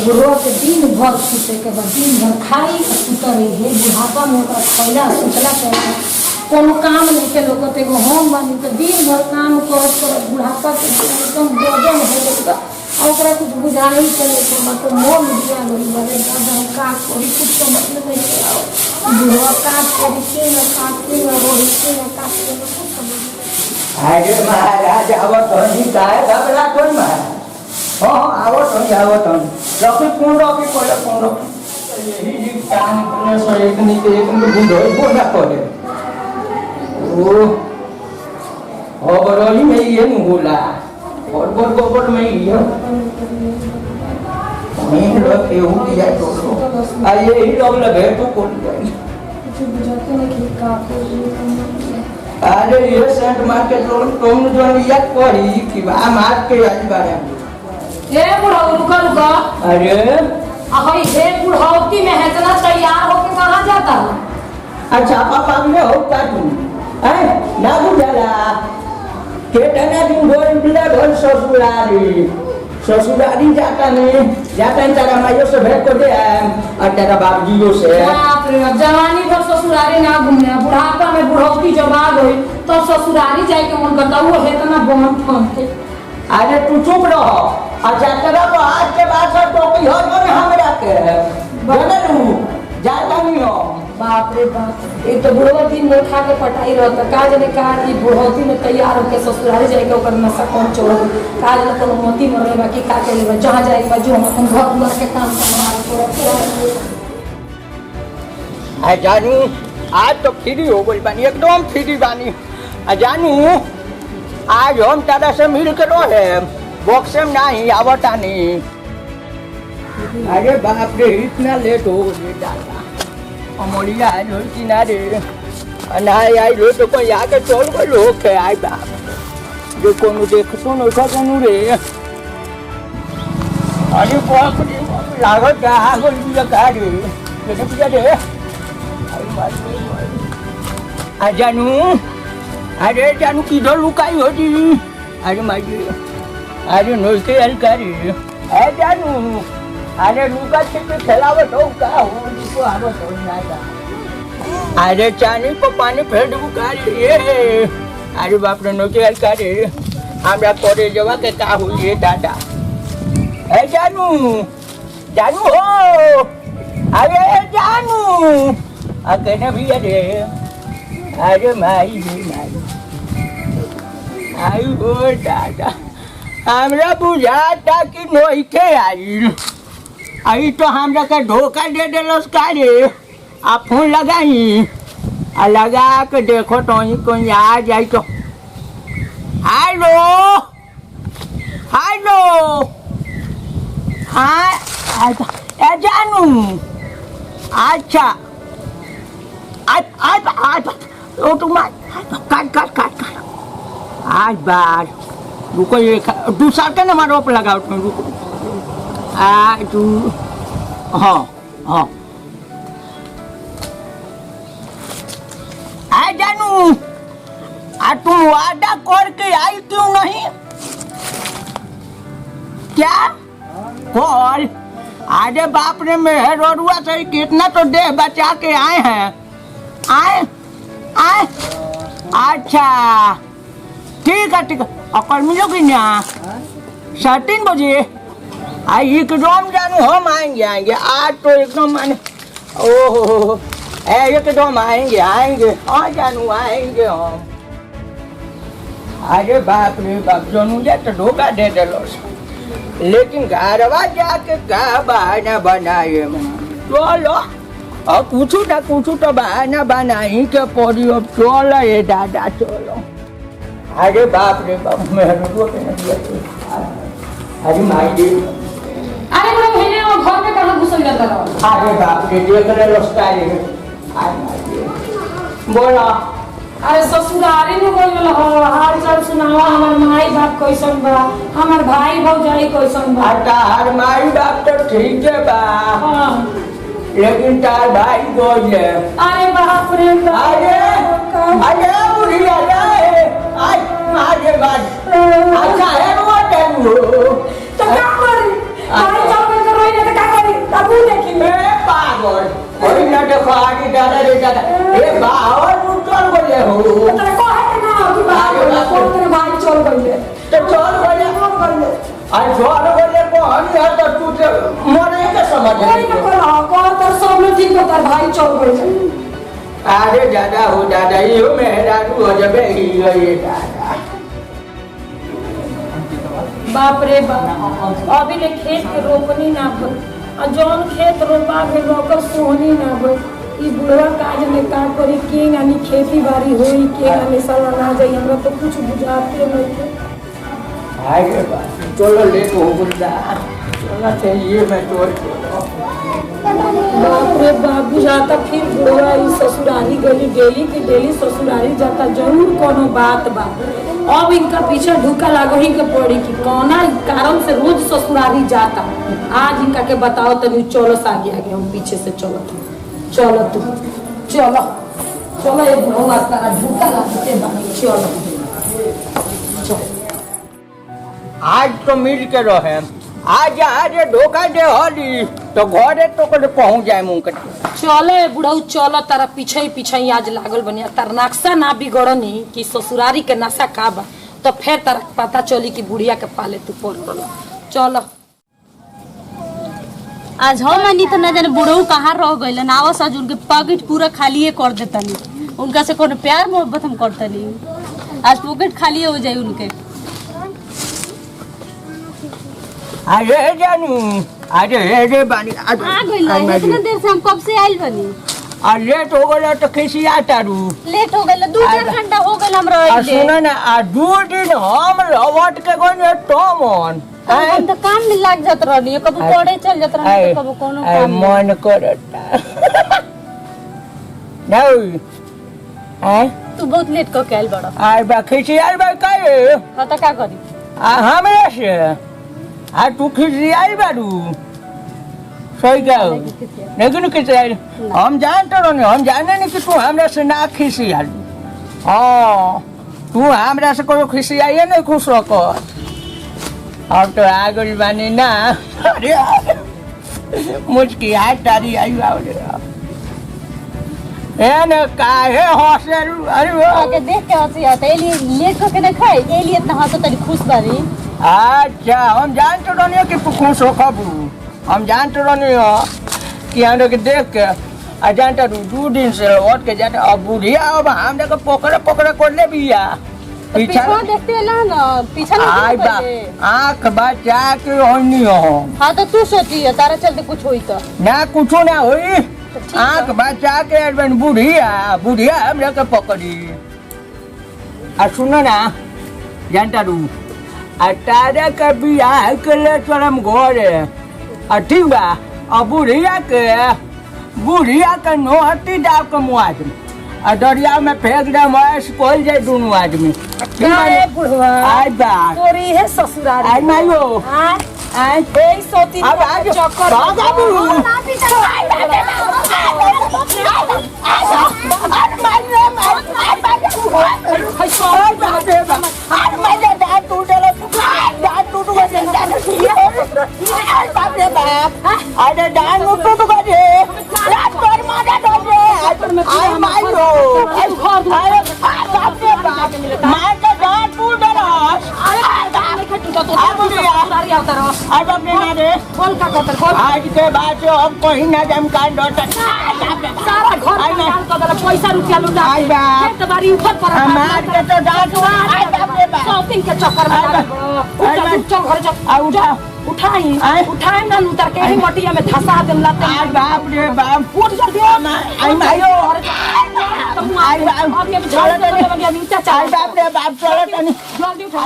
बुढ़वा के दिन भर सुते के बाद दिन भर खाई सुतर रही बुढ़ापा में खैला सोचला के कोनो काम नहीं के लोग हम बानी तो दिन भर काम कर बुढ़ापा के एकदम गजन हो गया और कुछ बुझा नहीं चले तो मतलब मोह मिला लोग बड़े दादा का करी कुछ समझ नहीं आओ बुढ़वा का करी के न काटते न रोही के न काटते न कुछ समझ अरे महाराज आवत हनी काय घबरा कोन महाराज हां आवत रखी कौन यही कान करने सो एक गुंडो बोला करे ओ बरोली में ये मुला और गोबर में ये मैं रखे हूं दिया तो आइए ही लोग लगे तो कौन जाए बुझाते नहीं कि का अरे ये सेंट मार्केट लोग तुम जो याद करी कि बा मार के आज बारे ए बुढ़ाऊ रुका अरे अभी एक बुढ़ावती में है इतना तैयार होके कहाँ जाता है अच्छा पापा में होता तुम हैं ना बुझाला केटना दिन गोल बिना घर ससुरारी जाता नहीं तारा माइयों से भेंट कर दे और तेरा बाबूजियों से बाप रे जवानी भर ससुरारी ना घूमने बुढ़ापा में बुढ़ौती जब आ गई तो ससुरारी जाए के मन करता वो है इतना बहुत फंके अरे तू चुप रहो अच्छा तेरा तो आज के बाद से तो कोई हो जो हमरा के बनलू जाता नहीं हो बाप रे बाप एक तो बुढ़वा दिन में खा के पटाई रहता का जने का कि बुढ़ौती में तैयार होके ससुरारी जाए के ओकर नशा कौन छोड़ का जने कोनो मोती मरे बाकी का के ले जहां जाए के जो हम अपन घर दुआर के काम संभाल के आ जानू आज तो फ्री हो गई बानी एकदम फ्री बानी आ जानू आज हम तारा से मिल के रहे बॉक्स में नहीं आवता नहीं अरे बाप रे इतना लेट हो गया दादा अमोलिया आज हो किनारे अनाय आई लो तो कोई आके चल गए लोग के आई बाप जो कोनो देखतो न कोनो रे अरे बाप रे लागत का आगो लिया का रे लेके पिया रे आ जानू अरे जानू किधर लुकाई हो जी अरे माजी अरे नोके अलकारी ए जानू अरे लुका छिपे खेलावत हो का हो इसको आवत हो ना अरे चानी को पानी फेर दू का रे अरे बाप रे नोके अलकारी हमरा करे जवा के का हो ये दादा ए जानू जानू हो अरे जानू आ कहने भी अरे माई आई हो दादा हमरा बुझाता कि नोइके आई तो हमरा के धोखा दे देलस का रे आ फोन लगाई आ लगा के देखो तो कोई आ जाए तो हेलो हेलो हाँ ए जानू अच्छा आज ओ तुम काट आज बार रुको ये दूसरा का नंबर रोप लगाओ तुम रुको तू हाँ आ जानू आ तुम वादा करके आई क्यों नहीं क्या कॉल अरे बाप रे मेहरुआ से कितना तो देह बचा के आए हैं आए अच्छा ठीक है और कल मिलोगी ना 3:30 बजे एकदम जानू हम आएंगे आज तो एकदम माने ओहो एकदम आएंगे हाँ जानू आएंगे हम अरे बाप रे बाप जानू जा तो धोखा दे दिलो लेकिन घरवा जाके का बहाना बनाए चलो और कुछ ना कुछ तो बहाना बनाई के पड़ी अब चलो ये दादा चलो अरे बाप रे बाप मेहनत अरे माई जी अरे बड़ा महीने और घर में कहाँ घुसल जाता रहो अरे बाप रे देख रहे रास्ता है बोला अरे ससुरारी में बोल हाल चाल सुनावा हमार माई बाप कैसन बा हमार भाई भौजाई कैसन बा तार माई बाप तो ठीक है बा लेकिन तार भाई बोल अरे बाप रे अरे बुढ़िया आज तो क्या करी भाई चल के रोई ने का करी तबू देखी ए पागल कोई ना देखो आगे दादा रे दादा ए बाहर तू चल गए हो तेरे को है ना कि कौन तेरे भाई चल गए तो चल गए आज जोर गए को हम यार तो तू मरे के समझ कोई ना कौन तेरे सब में ठीक होता भाई चल गए अरे दादा हो दादा यो मेरा तू हो जबे ये दादा बाप रे बाप अभी ले खेत के रोपनी ना भइल आ जौन खेत रोपा गइल ओकर सोहनी ना भइल ई बुढ़वा काज में का करी के नानी खेती बाड़ी होई के नानी साला ना जाई हमरा तो कुछ बुझाते नहीं आगे बात चलो ले को बुल्ला चलो चाहिए मैं तो बाप रे बाप बुझाता फिर बुढ़वा ई ससुरारी गली डेली की डेली ससुरारी जाता जरूर कोनो बात बा अब इनका पीछे ढुका लागो ही के पड़ी कि कौना कारण से रोज ससुरारी जाता आज इनका के बताओ तनी चलो आगे आगे हम पीछे से चलो चलो तू चलो चलो ये बुढ़वा तारा ढुका लागते बानी चलो आज तो मिल के रहे आज आज धोखा दे होली तो घरे तो कल पहुंच जाए मुंह चले बुढ़ऊ चलो तारा पीछे ही आज लागल बनिया तार नक्शा ना बिगड़नी कि ससुरारी के नशा का बा तो फिर तारा पता चली कि बुढ़िया के पाले तू पड़ रहा चलो आज हम नहीं तो ना जाने बुढ़ऊ कहाँ रह गए आवस आज उनके पॉकेट पूरा खाली कर देतनी उनका से कोनो प्यार मोहब्बत हम करतनी आज पॉकेट खाली हो जाए उनके अरे जानू अरे बानी आ गइल इतना देर से हम कब से आइल बनी लेट हो गया तो कैसे आता रू लेट हो गइल 2-4 घंटा हो गइल हम रह सुनो ना 2 दिन हम लौट के गए तो मन हम तो काम में लग जात रहनी कबो पढ़े चल जात रहनी कबो कोनो काम मन करता नहीं तू बहुत लेट क के आइल बड़ा आइ बा कैसे आइ बा काहे हां त का करी हमरा से तू खिसी आई बारू सही कहो लेकिन कैसे आई हम जानते रहो हम जाने नहीं कि तू हमरा से ना खिसी आई हाँ तू हमरा से कोई खिसी आई नहीं खुश रख अब तो आ गई बानी ना अरे मुझकी हाथ तारी आई न काहे हंसे अरे आके देख के हंसी आता एली लेट क के देखा एली इतना हंसो तनी खुश बारी अच्छा हम जानते रहनी कि तू खुश हो कबू हम जानते रहनी कि हम लोग देख के आ जानते 2 दिन से लौट के जाते अब बुढ़िया अब हम लोग पकड़े कर ले बिया पीछा देखते ला ना पीछा आई बा आंख बचा के होनी हो हां तो तू सोची है तारा चलते कुछ होई तो ना कुछ ना होई आंख बचा के बुढ़िया हम लोग पकड़ी आ सुनो ना जानता रू तारा के बियाह के ले चलम घरे ठीक बा अब बुढ़िया के नोहती डाल के मुआज दरिया में फेंक दे महेश कोल जाए दोनों आदमी बुढ़वा आई बा तोरी है ससुरारी आई नहीं हो आई ए सोती अब आज चक्कर भागा बुढ़ू अरे डाल तो करे रात पर मारा डरे आई मारो अरे बाप रे बाप मार के डाल टूट रहा आज के बाद से हम कहीं ना जम का सारा घर पैसा रुपया लुटा बारी ऊपर पर मार के तो डाल शॉपिंग के चक्कर में चल घर उठा उठाए ना उतर के ही मटिया में धसा देम लाते आज बाप रे बाप उठ जल्दी आई मायो अब ये चलो तो बाप रे बाप चलो जल्दी उठा